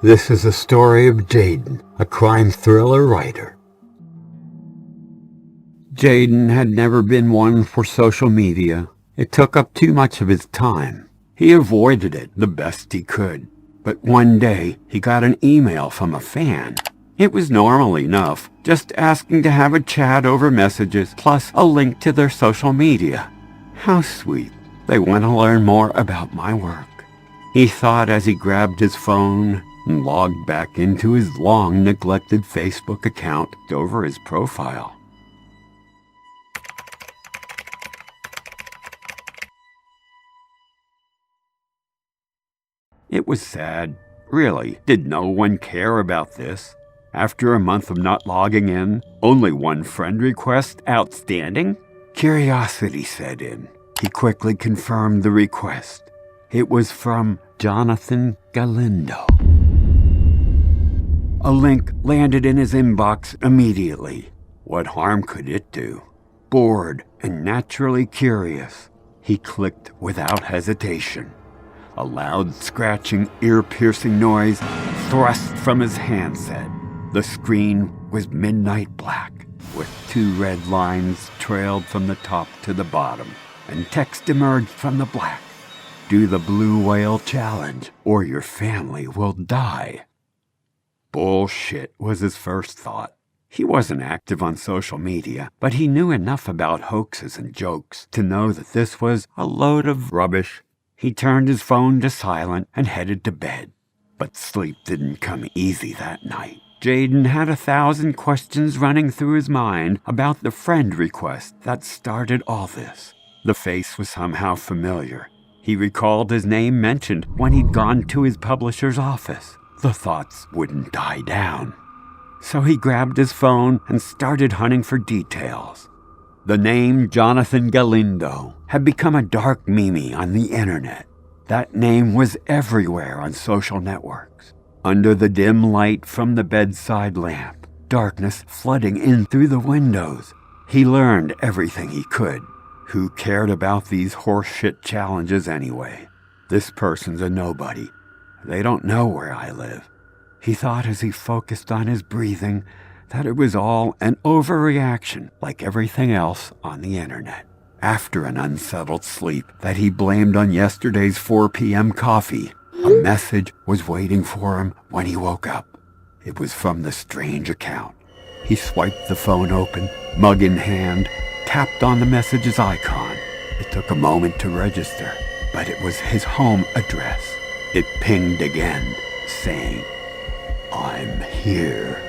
This is the story of Jaden, a crime thriller writer. Jaden had never been one for social media. It took up too much of his time. He avoided it the best he could. But one day, he got an email from a fan. It was normal enough, just asking to have a chat over messages plus a link to their social media. How sweet. They want to learn more about my work. He thought as he grabbed his phone and logged back into his long-neglected Facebook account over his profile. It was sad. Really, did no one care about this? After a month of not logging in, only one friend request outstanding? Curiosity set in. He quickly confirmed the request. It was from Jonathan Galindo. A link landed in his inbox immediately. What harm could it do? Bored and naturally curious, he clicked without hesitation. A loud, scratching, ear-piercing noise thrust from his handset. The screen was midnight black, with 2 red lines trailed from the top to the bottom, and text emerged from the black. Do the blue whale challenge, or your family will die. Bullshit was his first thought. He wasn't active on social media, but he knew enough about hoaxes and jokes to know that this was a load of rubbish. He turned his phone to silent and headed to bed. But sleep didn't come easy that night. Jaden had 1,000 questions running through his mind about the friend request that started all this. The face was somehow familiar. He recalled his name mentioned when he'd gone to his publisher's office. The thoughts wouldn't die down. So he grabbed his phone and started hunting for details. The name Jonathan Galindo had become a dark meme on the internet. That name was everywhere on social networks. Under the dim light from the bedside lamp, darkness flooding in through the windows, he learned everything he could. Who cared about these horseshit challenges anyway? This person's a nobody. They don't know where I live. He thought as he focused on his breathing that it was all an overreaction like everything else on the internet. After an unsettled sleep that he blamed on yesterday's 4 p.m. coffee, a message was waiting for him when he woke up. It was from the strange account. He swiped the phone open, mug in hand, tapped on the message's icon. It took a moment to register, but it was his home address. It pinged again, saying, "I'm here."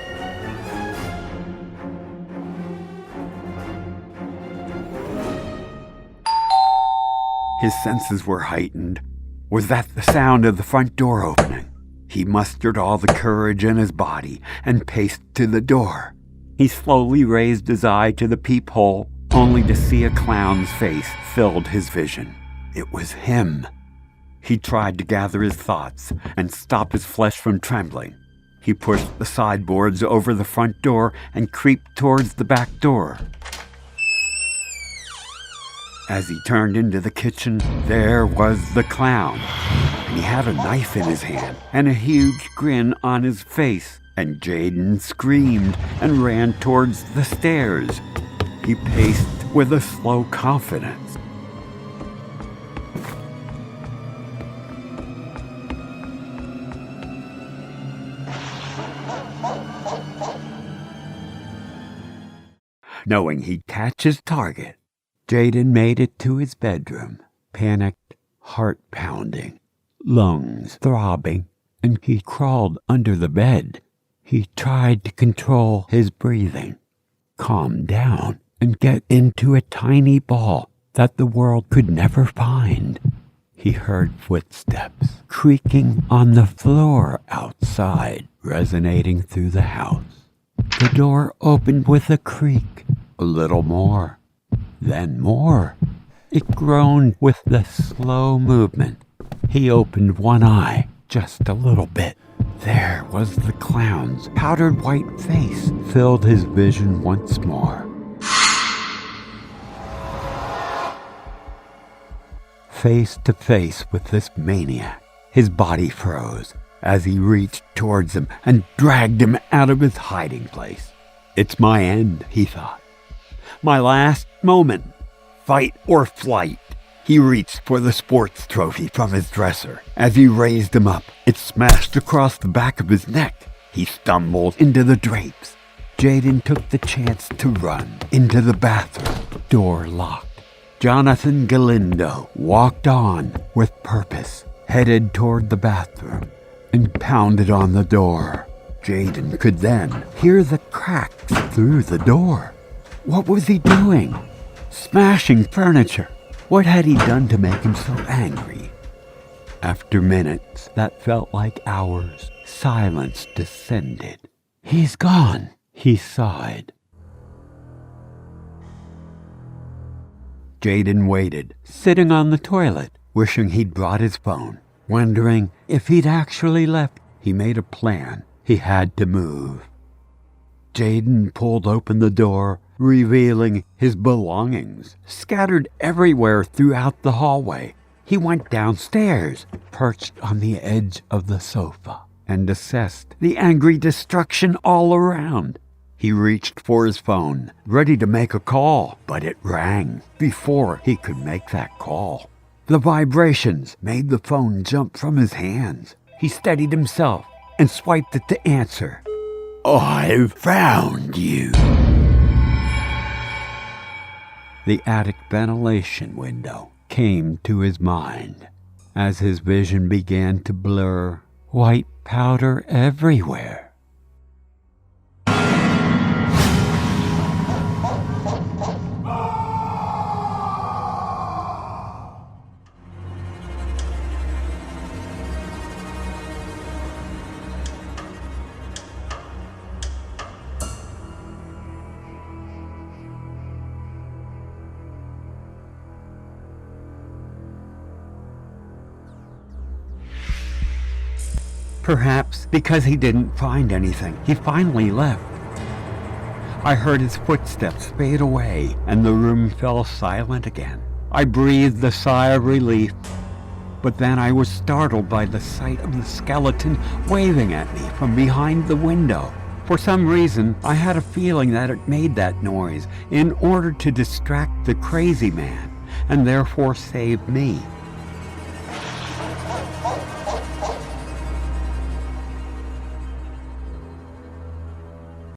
His senses were heightened. Was that the sound of the front door opening? He mustered all the courage in his body and paced to the door. He slowly raised his eye to the peephole, only to see a clown's face filled his vision. It was him. He tried to gather his thoughts and stop his flesh from trembling. He pushed the sideboards over the front door and creeped towards the back door. As he turned into the kitchen, there was the clown. And he had a knife in his hand and a huge grin on his face. And Jaden screamed and ran towards the stairs. He paced with a slow confidence. Knowing he'd catch his target, Jaden made it to his bedroom, panicked, heart pounding, lungs throbbing, and he crawled under the bed. He tried to control his breathing, calm down, and get into a tiny ball that the world could never find. He heard footsteps creaking on the floor outside, resonating through the house. The door opened with a creak, a little more, then more. It groaned with the slow movement. He opened one eye, just a little bit. There was the clown's powdered white face, filled his vision once more. Face to face with this maniac, his body froze as he reached towards him and dragged him out of his hiding place. It's my end, he thought. My last moment. Fight or flight. He reached for the sports trophy from his dresser. As he raised him up, it smashed across the back of his neck. He stumbled into the drapes. Jaden took the chance to run into the bathroom. Door locked. Jonathan Galindo walked on with purpose, headed toward the bathroom, and pounded on the door. Jaden could then hear the cracks through the door. What was he doing? Smashing furniture. What had he done to make him so angry? After minutes that felt like hours, silence descended. He's gone, he sighed. Jaden waited, sitting on the toilet, wishing he'd brought his phone, wondering if he'd actually left. He made a plan. He had to move. Jaden pulled open the door, revealing his belongings scattered everywhere throughout the hallway. He went downstairs, perched on the edge of the sofa, and assessed the angry destruction all around. He reached for his phone, ready to make a call, but it rang before he could make that call. The vibrations made the phone jump from his hands. He steadied himself and swiped it to answer. "I've found you." The attic ventilation window came to his mind. As his vision began to blur, white powder everywhere. Perhaps because he didn't find anything, he finally left. I heard his footsteps fade away, and the room fell silent again. I breathed a sigh of relief, but then I was startled by the sight of the skeleton waving at me from behind the window. For some reason, I had a feeling that it made that noise in order to distract the crazy man, and therefore save me.